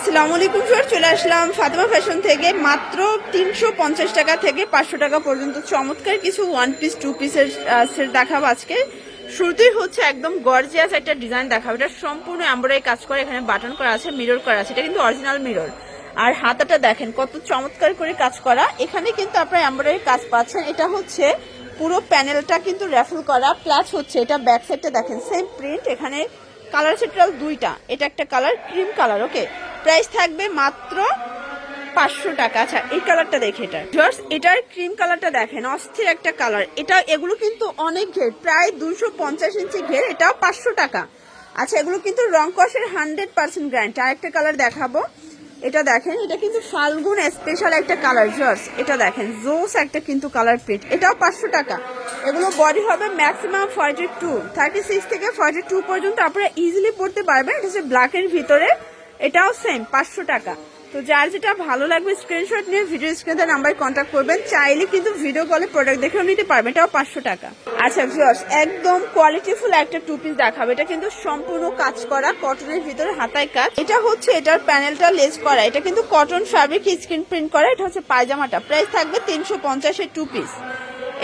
আসসালামু আলাইকুম স্যার, চলে আসলাম ফাতেমা ফ্যাশন থেকে। মাত্র 350 টাকা থেকে 500 টাকা পর্যন্ত চমৎকার কিছু ওয়ান পিস টু পিসের সেট দেখাবো আজকে। শুরুতেই হচ্ছে একদম গর্জিয়াস একটা ডিজাইন দেখাবো। এটা সম্পূর্ণ এমব্রয়ডারি কাজ করে, এখানে বাটন করা আছে, মিরর করা আছে। এটা কিন্তু অরিজিনাল মিরর। আর হাতাটা দেখেন কত চমৎকার করে কাজ করা। এখানে কিন্তু আপনারা এমব্রয়ডারি কাজ পাচ্ছেন। এটা হচ্ছে পুরো প্যানেলটা কিন্তু র্যাফেল করা, প্লাস হচ্ছে এটা ব্যাক সাইডটা দেখেন সেম প্রিন্ট। এখানে কালার আছে টোটাল দুইটা, এটা একটা কালার ক্রিম কালার। ওকে, প্রাইস থাকবে মাত্র 500 টাকা। আচ্ছা, এই কালারটা দেখে, এটার ক্রিম কালারটা দেখেন, অস্থির একটা কালার। এগুলো কিন্তু অনেক ঘের, প্রায় 250 ইঞ্চি ঘের। এটাও 500 টাকা। আচ্ছা, এগুলো কিন্তু রং কষের 100% গ্যারান্টি। আরেকটা কালার দেখাবো, এটা দেখেন, এটা কিন্তু ফাল্গুন স্পেশাল একটা কালার। এটা দেখেন জোস একটা কিন্তু কালার প্রিন্ট। এটাও 500 টাকা। এগুলো বডি হবে ম্যাক্সিমাম 42, 36 থেকে 42 পর্যন্ত আপনারা ইজিলি পড়তে পারবেন। এটা হচ্ছে ব্ল্যাকের ভিতরে, এটাও সেম 500 টাকা। তো যার যেটা ভালো লাগবে স্ক্রিনশট নিয়ে ভিডিও স্ক্রিনে নাম্বার কন্ট্যাক্ট করবেন। চাইলে কিন্তু ভিডিও কলে প্রোডাক্ট দেখেও নিতে পারবেন। এটাও 500 টাকা। আচ্ছা ভিউয়ার্স, একদম কোয়ালিটিফুল একটা টু পিস দেখাবো। এটা কিন্তু সম্পূর্ণ কাজ করা, কটনের ভিতরে হাতায় কাজ। এটা হচ্ছে এটার প্যানেলটা লেস করা। এটা কিন্তু কটন ফ্যাব্রিক স্ক্রিন প্রিন্ট করা। এটা হচ্ছে পায়জামাটা, প্রাইস থাকবে 350 টু পিস।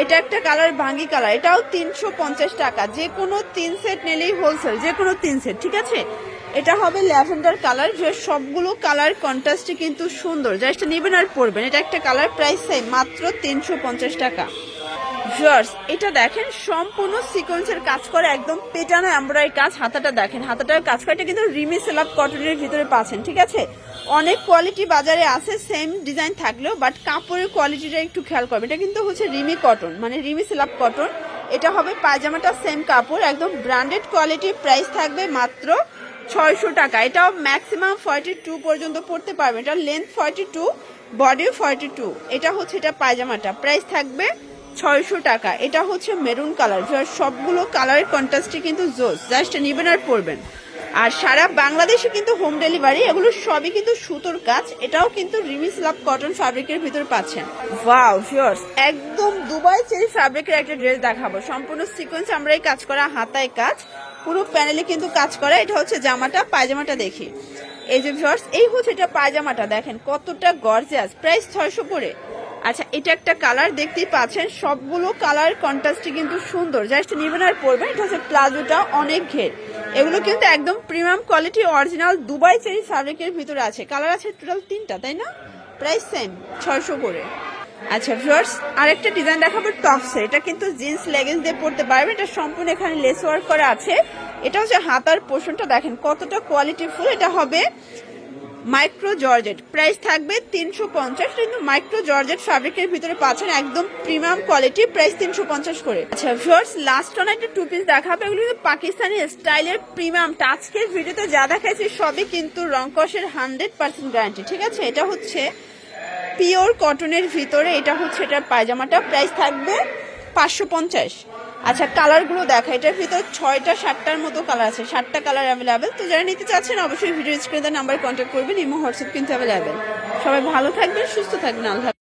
এটা একটা কালার ভাঙ্গি কালার, এটাও 350 টাকা। যে কোনো 3 সেট নিলেই হোলসেল, যে কোনো 3 সেট, ঠিক আছে। এটা হবে ল্যাভেন্ডার কালার। সবগুলো কালার কন্ট্রাস্টে কিন্তু সুন্দর, জাস্ট নেবেন আর পরবেন। এটা একটা কালার, প্রাইস সেম মাত্র 350 টাকা। ভিউয়ার্স, এটা দেখেন সম্পূর্ণ সিকোয়েন্সের কাজ করে, একদম পেটানো এমব্রয়ডারি কাজ। হাতাটা দেখেন, হাতাটার কাজ করে। এটা কিন্তু রিমি সেলাপ কটনের ভিতরে পাচ্ছেন, ঠিক আছে। অনেক কোয়ালিটি বাজারে আছে সেম ডিজাইন থাকলেও, বাট কাপড়ের কোয়ালিটিটা একটু খেয়াল করবেন। এটা কিন্তু হচ্ছে রিমি কটন, মানে রিমি সেলাপ কটন। এটা হবে পায়জামাটা সেম কাপড়, একদম ব্র্যান্ডেড কোয়ালিটি। প্রাইস থাকবে মাত্র 600 টাকা। এটাও ম্যাক্সিমাম 42 পর্যন্ত পড়তে পারবেন। এটা লেন্থ 42, বডিও 42। এটা হচ্ছে এটা পায়জামাটা, প্রাইস থাকবে 600 টাকা। এটা হচ্ছে মেরুন কালার। সবগুলো কালারের কন্ট্রাস্টে কিন্তু জোস, জাস্ট নিবেন আর পরবেন। আর সারা বাংলাদেশে কিন্তু হোম ডেলিভারি। এগুলো সবই কিন্তু সুতোর কাজ। এটাও কিন্তু রিমি স্লাব কটন ফ্যাব্রিকের ভিতরে পাচ্ছেন। ওয়াও ভিউয়ার্স, একদম দুবাই চেরি ফ্যাব্রিকের একটা ড্রেস দেখাবো। সম্পূর্ণ সিকোয়েন্স আমরাই কাজ করা, হাতায় কাজ, পুরো প্যানেলে কিন্তু কাজ করা। এটা হচ্ছে জামাটা, পায়জামাটা দেখি। এই যে ভিউয়ার্স, এই হচ্ছে এটা পায়জামাটা, দেখেন কতটা গর্জিয়াস। প্রাইস 600 করে। আচ্ছা, এটা একটা কালার দেখতেই পাচ্ছেন। সবগুলো কালার কন্ট্রাস্টে কিন্তু সুন্দর, জাস্ট নিবেন আর পরবেন। এটা হচ্ছে প্লাজোটা, অনেক ঘের। এগুলো কিন্তু একদম premium quality original Dubai cherry ফ্যাব্রিকের ভিতরে আছে। কালার আছে টোটাল 3টা, তাই না? প্রাইস সেম 600 করে। আচ্ছা ভিউয়ার্স, আরেকটা ডিজাইন দেখাবো টপসের। এটা কিন্তু জিন্স লেগিংস দিয়ে পরতে পারবে। এটা সম্পূর্ণ এখানে লেস ওয়ার্ক করা আছে। এটা হচ্ছে হাতার পোর্শনটা, দেখেন কতটা কোয়ালিটিফুল। এটা হবে মাইক্রো জর্জেট, প্রাইস থাকবে 350। কিন্তু মাইক্রো জর্জেট ফ্যাব্রিকের ভিতরে পাচ্ছেন, একদম প্রিমিয়াম কোয়ালিটি, প্রাইস 350 করে। আচ্ছা ভিউয়ার্স, লাস্ট অন একটা টু পিস দেখাবো। এগুলো কিন্তু পাকিস্তানি স্টাইলের প্রিমিয়াম। আজকের ভিডিওতে যা দেখাইছি সবই কিন্তু রং কষের 100% গ্যারান্টি, ঠিক আছে। এটা হচ্ছে পিওর কটনের ভিতরে। এটা হচ্ছে এটার পায়জামাটা, প্রাইস থাকবে 550। আচ্ছা, কালারগুলো দেখা, এটার ভিতর 6টা 7টার মতো কালার আছে, 7টা কালার অ্যাভেলেবেল। তো যারা নিতে চাচ্ছেন অবশ্যই ভিডিও স্ক্রিনে নাম্বার কন্ট্যাক্ট করবেন। ইমো হোয়াটসঅ্যাপ কিন্তু অ্যাভেলেবেল। সবাই ভালো থাকবেন, সুস্থ থাকবেন, আল্লাহ।